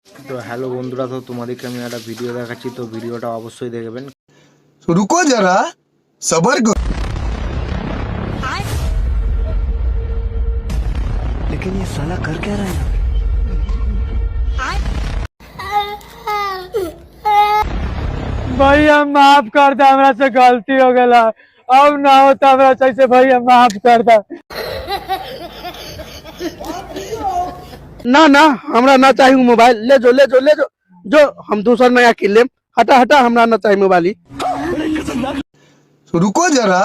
তো হ্যালো বন্ধুরা, তো তোমাদেরকে আমি একটা ভিডিও দেখাচ্ছি, তো ভিডিওটা অবশ্যই দেখবেন। रुको जरा सबर करो। लेकिन ये साला कर क्या रहा है? भैया माफ कर दे, हमरा से गलती हो गया। अब ना होता हमरा से, भैया माफ कर दे। ना ना हमरा ना चाहिए मोबाइल। ले जो ले जो ले जो जो हम दूसरा नया किन लेम। हटा हटा हमरा ना चाहिए मोबाइल ही। रुको जरा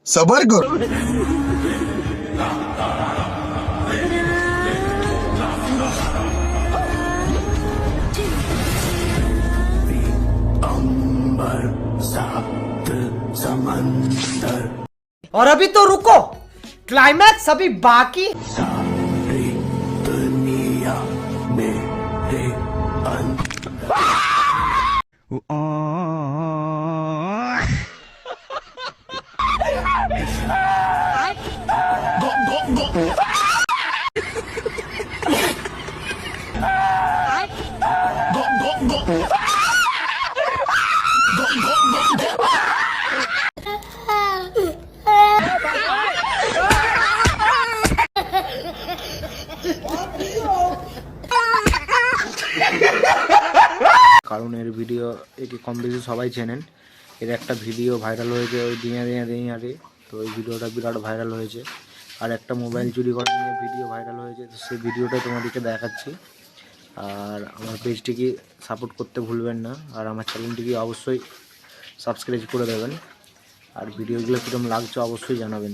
सबर करो। और अभी तो रुको, क्लाइमैक्स अभी बाकी। কারণ এর ভিডিও একে কম বেশি সবাই চেনেন। এর একটা ভিডিও ভাইরাল হয়েছে ওই দিনারে, তো ওই ভিডিওটা বিরাট ভাইরাল হয়েছে। আর একটা মোবাইল চুরি করা নিয়ে ভিডিও ভাইরাল হয়েছে, তো সেই ভিডিওটা তোমাদেরকে দেখাচ্ছি। আর আমার পেজটিকে সাপোর্ট করতে ভুলবেন না, আর আমার চ্যানেলটিকে অবশ্যই সাবস্ক্রাইব করে দেবেন। আর ভিডিওগুলো কীরকম লাগছে অবশ্যই জানাবেন।